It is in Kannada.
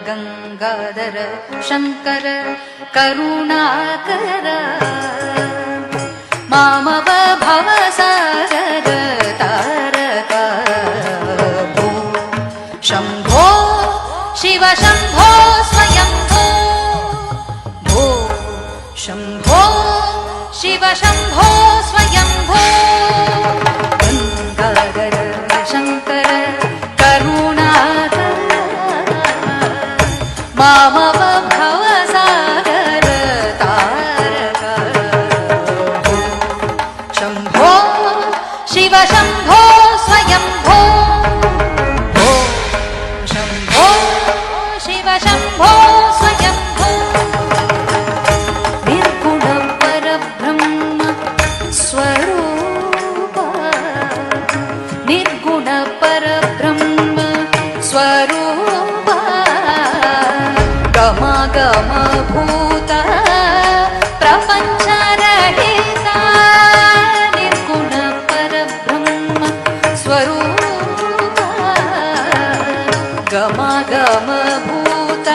ಗಂಗಾಧರ ಶಂಕರ ಕರುಣಾಕರ ಮಾಮವ ಭವಸಾಗರ ತಾರಕ ಭೋ ಶಂಭೋ ಶಿವ ಶಂಭೋ ಸ್ವಯಂಭೋ ಭೋ ಶಂಭೋ ಶಿವ ಶಂಭೋ ಸ್ವಯಂಭೋ ಗಂಗಾಧರ ಶಂಕರ ಕರುಣಾಕರ ಮಾಮವ ಭವಸಾಗರ ತಾರಕ ಶಂಭೋ ಶಿವ ಶಂಭೋ ಸ್ವಯಂಭೋ ಭೋ ಶಂಭೋ ಶಿವ ಶಂಭೋ ಸ್ವಯಂಭೋ ನಿರ್ಗುಣ ಪರಬ್ರಹ್ಮ ಸ್ವರೂಪ ನಿರ್ಗುಣ ಪರಬ್ರಹ್ಮ ಸ್ವರೂಪ ಗಮ ಗಮ ಭೂತ ಪ್ರಪಂಚ ರಹಿತ ನಿರ್ಗುಣ ಪರಬ್ರಹ್ಮ ಸ್ವರೂಪ ಗಮ ಗಮ ಭೂತ